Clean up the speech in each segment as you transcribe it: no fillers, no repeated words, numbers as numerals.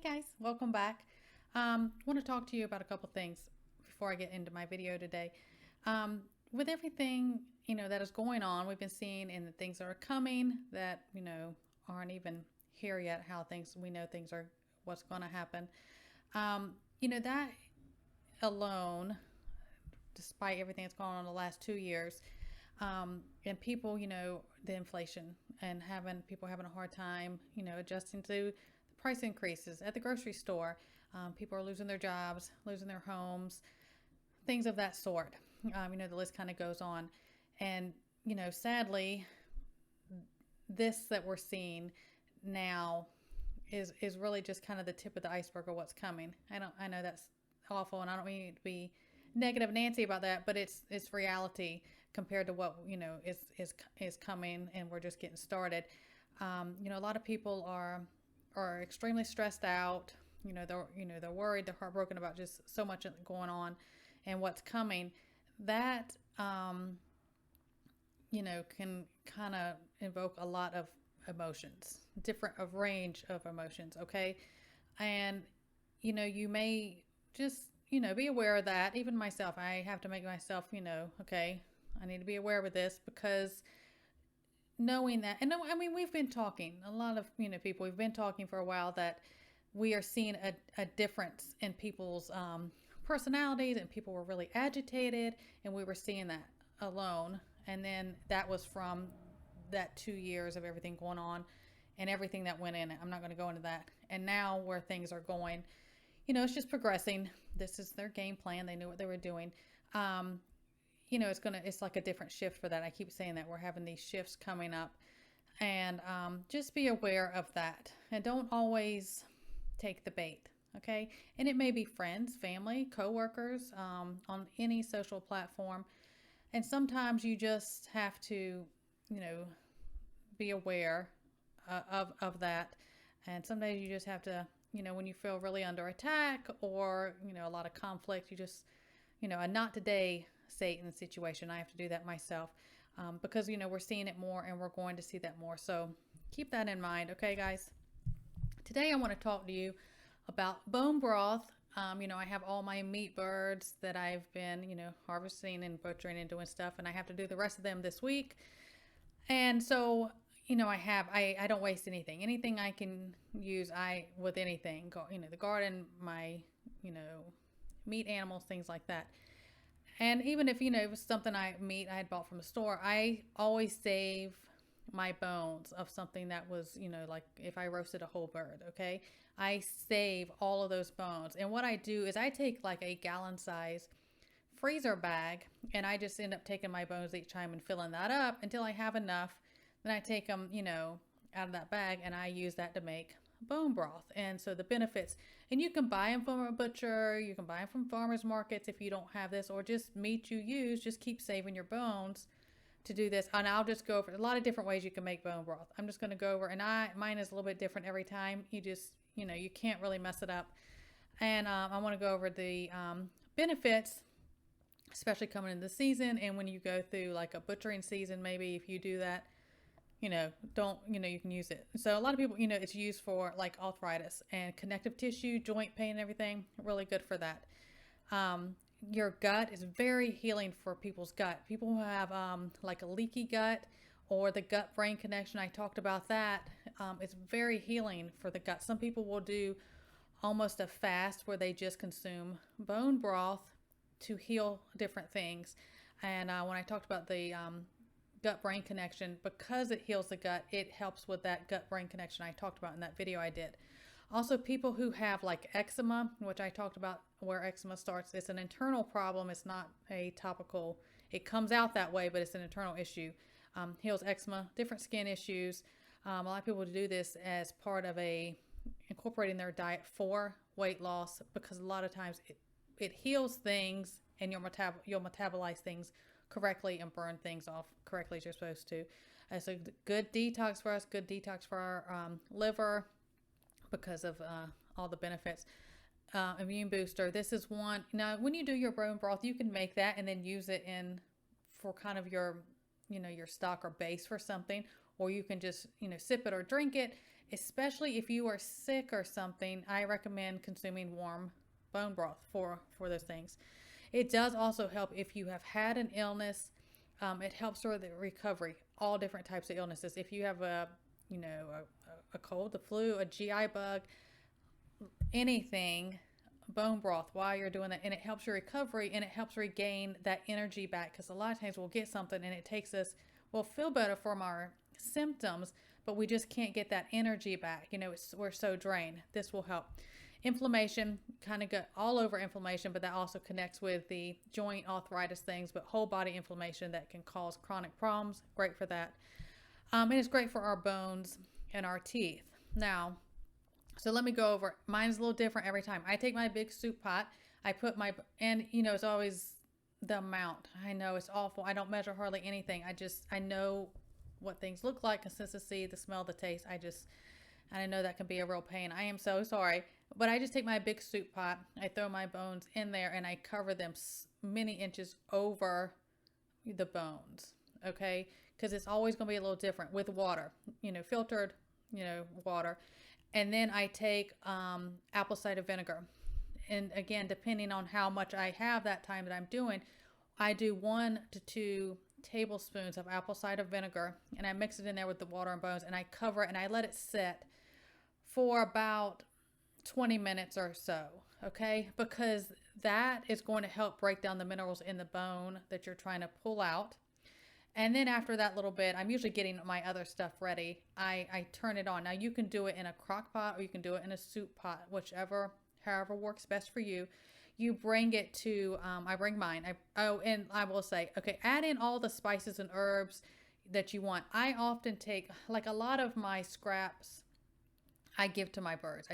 Hey guys, welcome back. Want to talk to you about a couple things before I get into my video today. With everything that is going on, we've been seeing and the things that are coming that aren't even here yet. How things we know things are what's going to happen. That alone, despite everything that's gone on the last 2 years, and people, the inflation and having people having a hard time, adjusting to the price increases at the grocery store. People are losing their jobs, losing their homes, things of that sort. The list kind of goes on. And, sadly, this that we're seeing now is really just kind of the tip of the iceberg of what's coming. I know that's awful, and I don't mean to be negative Nancy about that, but it's reality compared to what is coming, and we're just getting started. A lot of people are extremely stressed out. They're worried, they're heartbroken about just so much going on and what's coming. That can kind of invoke a lot of emotions, different of range of emotions. Okay, and you may just be aware of that. Even myself, I have to make myself okay, I need to be aware of this, because knowing that, and I mean, we've been talking, a lot of people, we've been talking for a while, that we are seeing a difference in people's personalities, and people were really agitated, and we were seeing that alone. And then that was from that 2 years of everything going on and everything that went in it. I'm not going to go into that. And now where things are going, it's just progressing. This is their game plan. They knew what they were doing. It's like a different shift for that. I keep saying that we're having these shifts coming up, and just be aware of that, and don't always take the bait. Okay. And it may be friends, family, coworkers, on any social platform. And sometimes you just have to, be aware of that. And some days you just have to, when you feel really under attack, or, a lot of conflict, you just, a not today Satan situation. I have to do that myself, because, we're seeing it more, and we're going to see that more. So keep that in mind. Okay, guys. Today I want to talk to you about bone broth. I have all my meat birds that I've been, harvesting and butchering and doing stuff, and I have to do the rest of them this week. And so, I don't waste anything. Anything I can use, with anything, the garden, my, meat animals, things like that. And even if, it was something I had bought from the store, I always save my bones of something that was, like if I roasted a whole bird, okay? I save all of those bones. And what I do is I take like a gallon size freezer bag, and I just end up taking my bones each time and filling that up until I have enough. Then I take them, out of that bag, and I use that to make bone broth. And so the benefits, and you can buy them from a butcher, you can buy them from farmers markets if you don't have this, or just meat you use. Just keep saving your bones to do this. And I'll just go over a lot of different ways you can make bone broth. I'm just going to go over, and mine is a little bit different every time. You just, you can't really mess it up. And I want to go over the benefits, especially coming into the season, and when you go through like a butchering season. Maybe if you do that, don't, you can use it. So a lot of people, it's used for like arthritis and connective tissue, joint pain, and everything. Really good for that. Your gut is very healing for people's gut. People who have like a leaky gut, or the gut brain connection, I talked about that. It's very healing for the gut. Some people will do almost a fast where they just consume bone broth to heal different things. And when I talked about the gut brain connection, because it heals the gut, it helps with that gut brain connection I talked about in that video I did. Also, people who have like eczema, which I talked about where eczema starts, it's an internal problem. It's not a topical, it comes out that way, but it's an internal issue. Heals eczema, different skin issues. A lot of people do this as part of incorporating their diet for weight loss, because a lot of times it heals things, and you'll metabolize things correctly and burn things off correctly as you're supposed to. It's a good detox for us, good detox for our liver, because of all the benefits. Immune booster. This is one. Now, when you do your bone broth, you can make that and then use it for kind of your, your stock or base for something, or you can just, sip it or drink it. especially if you are sick or something. I recommend consuming warm bone broth for those things. It does also help if you have had an illness. It helps with the recovery, all different types of illnesses. If you have a cold, the flu, a GI bug, anything, bone broth while you're doing that, and it helps your recovery and it helps regain that energy back, because a lot of times we'll get something and it takes us, we'll feel better from our symptoms, but we just can't get that energy back. We're so drained. This will help. Inflammation, kind of got all over inflammation, but that also connects with the joint arthritis things, but whole body inflammation that can cause chronic problems. Great for that. And it's great for our bones and our teeth. Now, so let me go over. Mine's a little different every time. I take my big soup pot. I put and it's always the amount. I know it's awful. I don't measure hardly anything. I know what things look like, consistency, the smell, the taste. I know that can be a real pain. I am so sorry. But I just take my big soup pot. I throw my bones in there and I cover them many inches over the bones. Okay? Because it's always going to be a little different with water, filtered, water. And then I take apple cider vinegar. And again, depending on how much I have that time that I'm doing, I do 1 to 2 tablespoons of apple cider vinegar, and I mix it in there with the water and bones, and I cover it and I let it sit for about 20 minutes or so, okay? Because that is going to help break down the minerals in the bone that you're trying to pull out. And then after that little bit, I'm usually getting my other stuff ready. I turn it on. Now you can do it in a crock pot or you can do it in a soup pot, however works best for you. You bring it to, I bring mine. And I will say, okay, add in all the spices and herbs that you want. I often take, like a lot of my scraps, I give to my birds.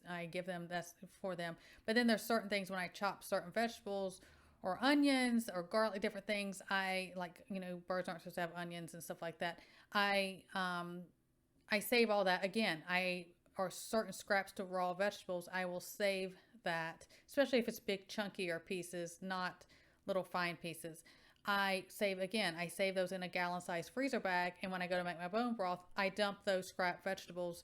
I give them, that's for them. But then there's certain things when I chop certain vegetables or onions or garlic, different things. I like, birds aren't supposed to have onions and stuff like that. I save all that. Again, or certain scraps to raw vegetables, I will save that, especially if it's big chunkier pieces, not little fine pieces. I save those in a gallon-sized freezer bag, and when I go to make my bone broth, I dump those scrap vegetables,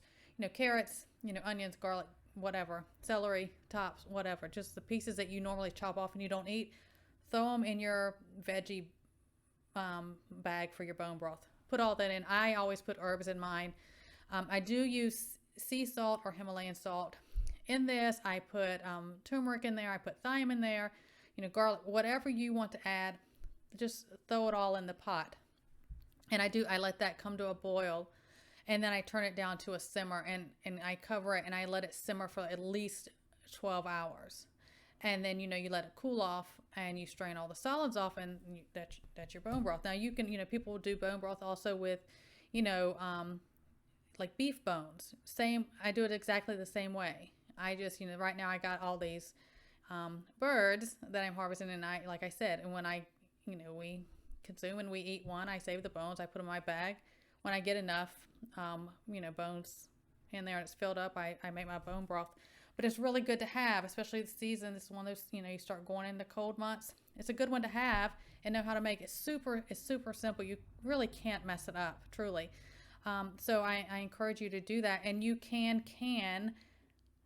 carrots, onions, garlic, whatever, celery, tops, whatever, just the pieces that you normally chop off and you don't eat, throw them in your veggie bag for your bone broth. Put all that in. I always put herbs in mine. I do use sea salt or Himalayan salt in this. I put turmeric in there. I put thyme in there, garlic, whatever you want to add, just throw it all in the pot. And I let that come to a boil, and then I turn it down to a simmer, and I cover it and I let it simmer for at least 12 hours. And then, you let it cool off and you strain all the solids off, and that's your bone broth. Now you can, people do bone broth also with, like beef bones. Same, I do it exactly the same way. I just, right now I got all these birds that I'm harvesting, and like I said, and when we consume and we eat one, I save the bones, I put them in my bag. When I get enough, bones in there and it's filled up, I make my bone broth. But it's really good to have, especially the season. This is one of those, you start going into cold months. It's a good one to have and know how to make it. It's super simple. You really can't mess it up, truly. So I encourage you to do that, and you can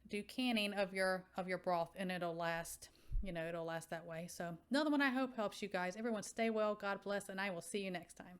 do canning of your broth, and it'll last that way. So another one I hope helps you guys. Everyone stay well, God bless, and I will see you next time.